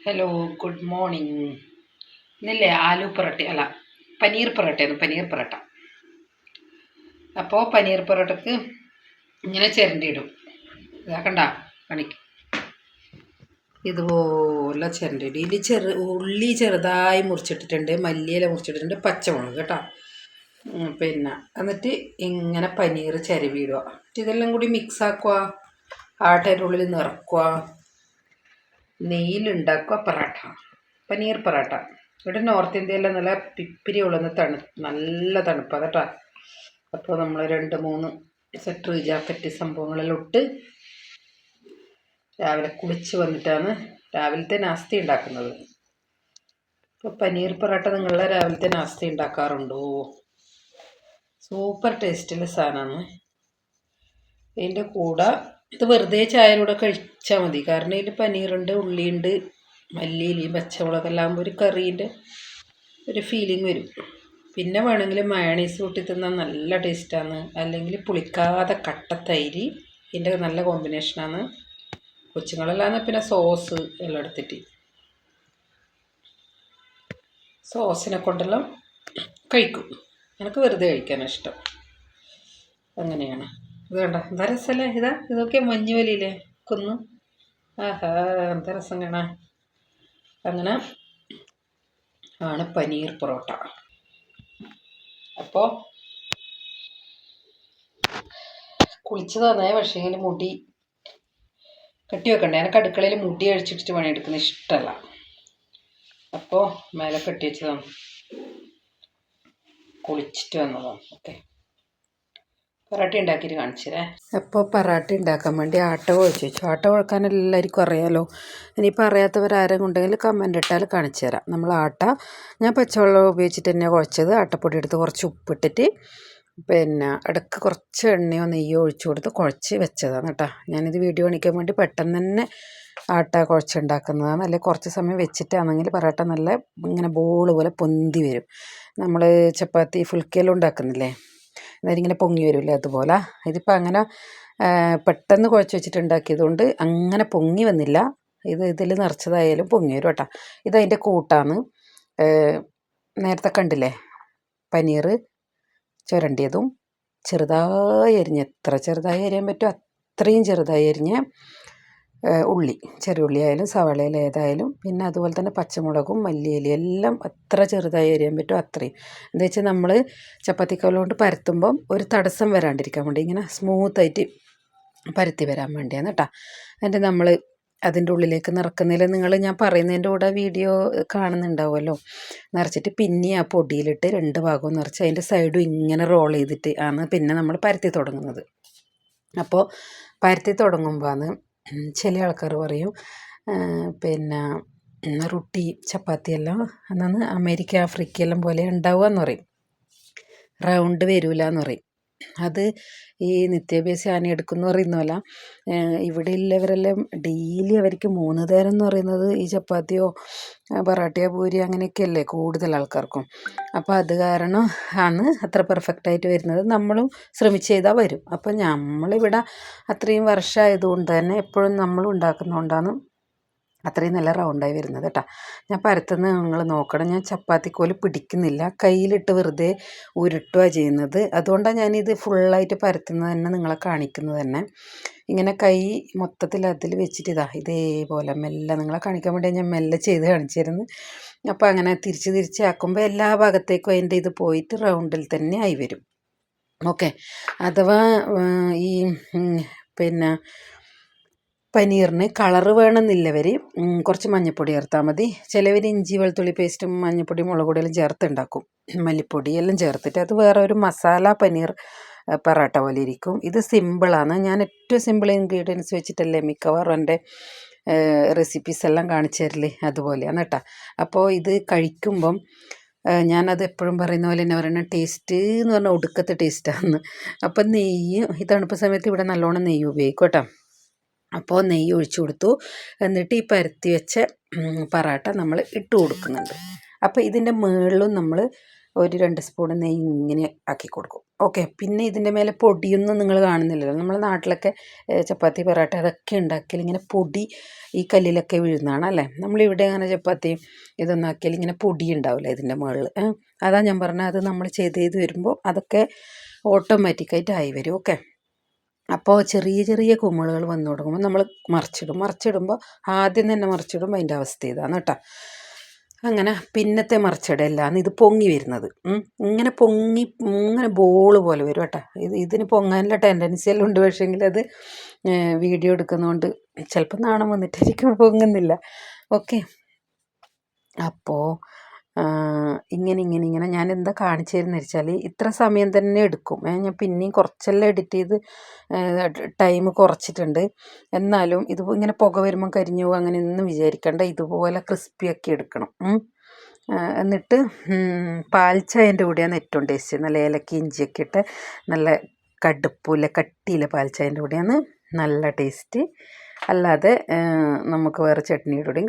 Hello, good morning. ഇന്നില്ലേ ആലു പൊറോട്ട അല്ല പനീർ പൊറോട്ടയാണ്, പനീർ പൊറോട്ട. അപ്പോൾ പനീർ പൊറോട്ടക്ക് ഇങ്ങനെ ചിരണ്ടിയിടും. ഇതാക്കണ്ട പണിക്ക് ഇതുപോലെ ചിരണ്ടിയിടും. ഇതിൽ ഉള്ളി ചെറുതായി മുറിച്ചിട്ടിട്ടുണ്ട്, മല്ലിയില മുറിച്ചിട്ടിട്ടുണ്ട്, പച്ചമുളക് കേട്ടോ. പിന്നെ എന്നിട്ട് ഇങ്ങനെ പനീർ ചിരവിയിടുക. ഇതെല്ലാം കൂടി മിക്സ് ആക്കുക, ആട്ടയുടെ ഉള്ളിൽ നിറക്കുക, നെയ്യിലുണ്ടാക്കുക പൊറോട്ട, പനീർ പൊറോട്ട. ഇവിടെ നോർത്ത് ഇന്ത്യയിലെ നല്ല പിപ്പിരി ഉള്ളുന്ന നല്ല തണുപ്പാണ് കേട്ടോ. അപ്പോൾ നമ്മൾ 2-3 സ്വെറ്റർ ജാക്കറ്റ് സംഭവങ്ങളെല്ലാം ഇട്ട് രാവിലെ കുളിച്ച് വന്നിട്ടാണ് രാവിലത്തെ നാസ്തി ഉണ്ടാക്കുന്നത്. ഇപ്പോൾ പനീർ പൊറോട്ട നിങ്ങളുടെ രാവിലത്തെ നാസ്തി ഉണ്ടാക്കാറുണ്ടോ? സൂപ്പർ ടേസ്റ്റുള്ള സാധനമാണ്. ഇതിൻ്റെ കൂടെ ഇത് വെറുതെ ചായയിലൂടെ കഴിച്ചാൽ മതി. കാരണം ഇതിൽ പനീറുണ്ട്, ഉള്ളിയുണ്ട്, മല്ലിയിലയും പച്ചമുളകെല്ലാം ആകുമ്പോൾ ഒരു കറീൻ്റെ ഒരു ഫീലിംഗ് വരും. പിന്നെ വേണമെങ്കിൽ മയണൈസ് കൂട്ടി തിന്നാൽ നല്ല ടേസ്റ്റാണ്. അല്ലെങ്കിൽ പുളിക്കാതെ കട്ട തൈര് ഇതിൻ്റെ നല്ല കോമ്പിനേഷനാണ്. കൊച്ചുങ്ങളെല്ലാം പിന്നെ സോസ് എല്ലാം എടുത്തിട്ട് സോസിനെ കൊണ്ടെല്ലാം കഴിക്കും. എനിക്ക് വെറുതെ കഴിക്കാനാണ് ഇഷ്ടം. അങ്ങനെയാണ്. ഇത് കണ്ട എന്താ രസമല്ലേ? ഇതൊക്കെ മഞ്ഞുവലിയില്ലേ കുന്ന്. ആഹാ, എന്താ രസം കാണാൻ. അങ്ങനെ ആണ് പനീർ പൊറോട്ട. അപ്പോൾ കുളിച്ചതാണേ, പക്ഷേങ്കിൽ മുടി കെട്ടി വെക്കണ്ടേ. എനിക്ക് അടുക്കളയിൽ മുടി അഴിച്ചിട്ടിട്ട് പണിയെടുക്കുന്നത് ഇഷ്ടമല്ല. അപ്പോൾ മേലെ കെട്ടി വെച്ചതാണ്, കുളിച്ചിട്ട് വന്നതാണ്. ഓക്കെ, പൊറോട്ട ഉണ്ടാക്കിയിട്ട് കാണിച്ചേ. അപ്പോൾ പൊറോട്ട ഉണ്ടാക്കാൻ വേണ്ടി ആട്ട കുഴച്ച് വെച്ചു. ആട്ട കുഴക്കാൻ എല്ലാവർക്കും അറിയാമല്ലോ. ഇനിയിപ്പോൾ അറിയാത്തവരാരും ഉണ്ടെങ്കിൽ കമൻ്റ് ഇട്ടാൽ കാണിച്ചു തരാം. നമ്മൾ ഞാൻ പച്ചവെള്ളം ഉപയോഗിച്ചിട്ട് തന്നെ കുഴച്ചത്. ആട്ടപ്പൊടി എടുത്ത് കുറച്ച് ഉപ്പിട്ടിട്ട് പിന്നെ ഇടയ്ക്ക് കുറച്ച് എണ്ണയോ നെയ്യോ ഒഴിച്ചു കൊടുത്ത് കുഴച്ച് വെച്ചതാണ് കേട്ടോ. ഞാനിത് വീഡിയോ കാണിക്കാൻ വേണ്ടി പെട്ടെന്ന് തന്നെ ആട്ട കുഴച്ചുണ്ടാക്കുന്നതാണ്. അല്ലെങ്കിൽ കുറച്ച് സമയം വെച്ചിട്ടാണെങ്കിൽ പൊറോട്ട നല്ല ഇങ്ങനെ ബോൾ പോലെ പൊന്തി വരും. നമ്മൾ ചപ്പാത്തി ഫുൽക്കയെല്ലാം ഉണ്ടാക്കുന്നില്ലേ, അതായത് ഇങ്ങനെ പൊങ്ങി വരില്ലേ, അതുപോലെ. ഇതിപ്പോൾ അങ്ങനെ പെട്ടെന്ന് കുഴച്ച് വെച്ചിട്ടുണ്ടാക്കിയത് കൊണ്ട് അങ്ങനെ പൊങ്ങി വന്നില്ല. ഇതിൽ നിറച്ചതായാലും പൊങ്ങി വരും കേട്ടോ. ഇതതിൻ്റെ കൂട്ടാണ്. നേരത്തെ കണ്ടില്ലേ പനീർ ചുരണ്ടിയതും ചെറുതായി അരിഞ്ഞ്, എത്ര ചെറുതായി അരിയാൻ പറ്റുമോ അത്രയും ചെറുതായി അരിഞ്ഞ് ഉള്ളി, ചെറിയ ഉള്ളി ആയാലും സവാളയിൽ ഏതായാലും, പിന്നെ അതുപോലെ തന്നെ പച്ചമുളകും മല്ലിയിലയും എല്ലാം എത്ര ചെറുതായി അരിയാൻ പറ്റുമോ അത്രയും. എന്താ വെച്ചാൽ നമ്മൾ ചപ്പാത്തിക്കോല കൊണ്ട് പരത്തുമ്പം ഒരു തടസ്സം വരാണ്ടിരിക്കാൻ വേണ്ടി, ഇങ്ങനെ സ്മൂത്തായിട്ട് പരത്തി വരാൻ വേണ്ടിയാണ് കേട്ടോ. എന്നിട്ട് നമ്മൾ അതിൻ്റെ ഉള്ളിലേക്ക് നിറക്കുന്നില്ല. ഞാൻ പറയുന്നതിൻ്റെ കൂടെ വീഡിയോ കാണുന്നുണ്ടാവുമല്ലോ. നിറച്ചിട്ട് പിന്നെ ആ പൊടിയിലിട്ട് 2 ഭാഗവും നിറച്ച് അതിൻ്റെ സൈഡും ഇങ്ങനെ റോൾ ചെയ്തിട്ട് ആണ് പിന്നെ നമ്മൾ പരത്തി തുടങ്ങുന്നത്. അപ്പോൾ പരത്തി തുടങ്ങുമ്പോഴാണ് ചില ആൾക്കാർ പറയും പിന്നെ റൊട്ടി ചപ്പാത്തിയെല്ലാം അന്നാണ് അമേരിക്ക ആഫ്രിക്കയെല്ലാം പോലെ ഉണ്ടാവുക എന്ന് പറയും, റൗണ്ട് വരില്ല എന്ന് പറയും. അത് ഈ നിത്യാഭ്യാസി എടുക്കുന്നു പറയുന്നതല്ല. ഇവിടെ ഉള്ളവരെല്ലാം ഡെയിലി അവർക്ക് 3 നേരം എന്ന് പറയുന്നത് ഈ ചപ്പാത്തിയോ പൊറാട്ടയോ പൂരി അങ്ങനെയൊക്കെയല്ലേ കൂടുതൽ ആൾക്കാർക്കും. അപ്പോൾ അത് കാരണം ആണ് അത്ര പെർഫെക്റ്റായിട്ട് വരുന്നത്. നമ്മളും ശ്രമിച്ച് ചെയ്താൽ വരും. അപ്പോൾ നമ്മളിവിടെ അത്രയും വർഷമായതുകൊണ്ട് തന്നെ എപ്പോഴും നമ്മളും ഉണ്ടാക്കുന്നതുകൊണ്ടാണ് അത്രയും നല്ല റൗണ്ടായി വരുന്നത് കേട്ടോ. ഞാൻ പരത്തുന്നത് നിങ്ങൾ നോക്കണം. ഞാൻ ചപ്പാത്തിക്കോല് പിടിക്കുന്നില്ല, കയ്യിലിട്ട് വെറുതെ ഉരുട്ടുക ചെയ്യുന്നത്. അതുകൊണ്ടാണ് ഞാനിത് ഫുള്ളായിട്ട് പരത്തുന്നത് തന്നെ നിങ്ങളെ കാണിക്കുന്നത് തന്നെ. ഇങ്ങനെ കൈ മൊത്തത്തിൽ അതിൽ വെച്ചിട്ട് ഇതേപോലെ മെല്ലെ നിങ്ങളെ കാണിക്കാൻ വേണ്ടി ഞാൻ മെല്ലെ ചെയ്ത് കാണിച്ചിരുന്നു. അപ്പോൾ അങ്ങനെ തിരിച്ച് ആക്കുമ്പോൾ എല്ലാ ഭാഗത്തേക്കും അതിൻ്റെ ഇത് പോയിട്ട് റൗണ്ടിൽ തന്നെ ആയി വരും. ഓക്കെ, അഥവാ ഈ പിന്നെ പനീറിന് കളറ് വേണമെന്നില്ലവർ കുറച്ച് മഞ്ഞൾപ്പൊടി ചേർത്താൽ മതി. ചിലവർ ഇഞ്ചി വെളുത്തുള്ളി പേസ്റ്റും മഞ്ഞൾപ്പൊടി മുളക് പൊടിയെല്ലാം ചേർത്തുണ്ടാക്കും, മല്ലിപ്പൊടി എല്ലാം ചേർത്തിട്ട്. അത് വേറെ ഒരു മസാല പനീർ പൊറോട്ട പോലെ ഇരിക്കും. ഇത് സിമ്പിളാണ്. ഞാൻ ഏറ്റവും സിമ്പിൾ ഇൻഗ്രീഡിയൻസ് വെച്ചിട്ടല്ലേ മിക്കവാറും എൻ്റെ റെസിപ്പീസ് എല്ലാം കാണിച്ചു തരല്, അതുപോലെയാണ് കേട്ടോ. അപ്പോൾ ഇത് കഴിക്കുമ്പം ഞാനത് എപ്പോഴും പറയുന്ന പോലെ തന്നെ പറയണ ടേസ്റ്റ് എന്ന് പറഞ്ഞാൽ ഒടുക്കത്തെ ടേസ്റ്റാണ്. അപ്പം നെയ്യ് ഈ തണുപ്പ് സമയത്ത് ഇവിടെ നല്ലോണം നെയ്യ് ഉപയോഗിക്കും കേട്ടോ. അപ്പോൾ നെയ്യ് ഒഴിച്ചു കൊടുത്തു. എന്നിട്ട് ഈ പരത്തി വെച്ച പൊറോട്ട നമ്മൾ ഇട്ട് കൊടുക്കുന്നുണ്ട്. അപ്പോൾ ഇതിൻ്റെ മുകളിലും നമ്മൾ ഒരു 2 സ്പൂൺ നെയ്യ് ഇങ്ങനെ ആക്കി കൊടുക്കും. ഓക്കെ. പിന്നെ ഇതിൻ്റെ മേലെ പൊടിയൊന്നും നിങ്ങൾ കാണുന്നില്ലല്ലോ. നമ്മളെ നാട്ടിലൊക്കെ ചപ്പാത്തി പൊറോട്ട അതൊക്കെ ഉണ്ടാക്കിയാൽ ഇങ്ങനെ പൊടി ഈ കല്ലിലൊക്കെ വീഴുന്നതാണ് അല്ലേ. നമ്മളിവിടെ അങ്ങനെ ചപ്പാത്തി ഇതൊന്നും ആക്കിയാൽ ഇങ്ങനെ പൊടി ഉണ്ടാവില്ല ഇതിൻ്റെ മുകളിൽ. അതാ ഞാൻ പറഞ്ഞത്, അത് നമ്മൾ ചെയ്ത് വരുമ്പോൾ അതൊക്കെ ഓട്ടോമാറ്റിക്കായിട്ട് ആയി വരും. ഓക്കെ. അപ്പോൾ ചെറിയ ചെറിയ കുമിളുകൾ വന്നു തുടങ്ങുമ്പോൾ നമ്മൾ മറിച്ചിടുമ്പോൾ ആദ്യം തന്നെ മറിച്ചിടുമ്പോൾ അതിൻ്റെ അവസ്ഥ ഇതാണ് കേട്ടോ. അങ്ങനെ പിന്നത്തെ മറിച്ചിടല്ലാന്ന് ഇത് പൊങ്ങി വരുന്നത്. ഇങ്ങനെ ബോൾ പോലെ വരും കേട്ടോ. ഇതിന് പൊങ്ങാനുള്ള ടെൻഡൻസി എല്ലാം ഉണ്ട്. പക്ഷേങ്കിൽ അത് വീഡിയോ എടുക്കുന്നതുകൊണ്ട് ചിലപ്പോൾ നാണം വന്നിട്ടായിരിക്കും പൊങ്ങുന്നില്ല. ഓക്കെ. അപ്പോൾ ഇങ്ങനെ ഞാൻ എന്താ കാണിച്ചു തരുന്നത് വെച്ചാൽ ഇത്ര സമയം തന്നെ എടുക്കും. ഞാൻ പിന്നെയും കുറച്ചെല്ലാം എഡിറ്റ് ചെയ്ത് ടൈം കുറച്ചിട്ടുണ്ട്. എന്നാലും ഇത് ഇങ്ങനെ പുക വരുമ്പോൾ കരിഞ്ഞു പോകും അങ്ങനെയൊന്നും വിചാരിക്കേണ്ട. ഇതുപോലെ ക്രിസ്പിയാക്കി എടുക്കണം. എന്നിട്ട് പാൽച്ചായൻ്റെ കൂടെയാണ് ഏറ്റവും ടേസ്റ്റ്. നല്ല ഏലക്ക ഇഞ്ചിയൊക്കെ ഇട്ട് നല്ല കട്ടിയിലെ പാൽച്ചായൻ്റെ കൂടെയാണ് നല്ല ടേസ്റ്റ്. അല്ലാതെ നമുക്ക് വേറെ ചട്നിയുടെ കൂടെയും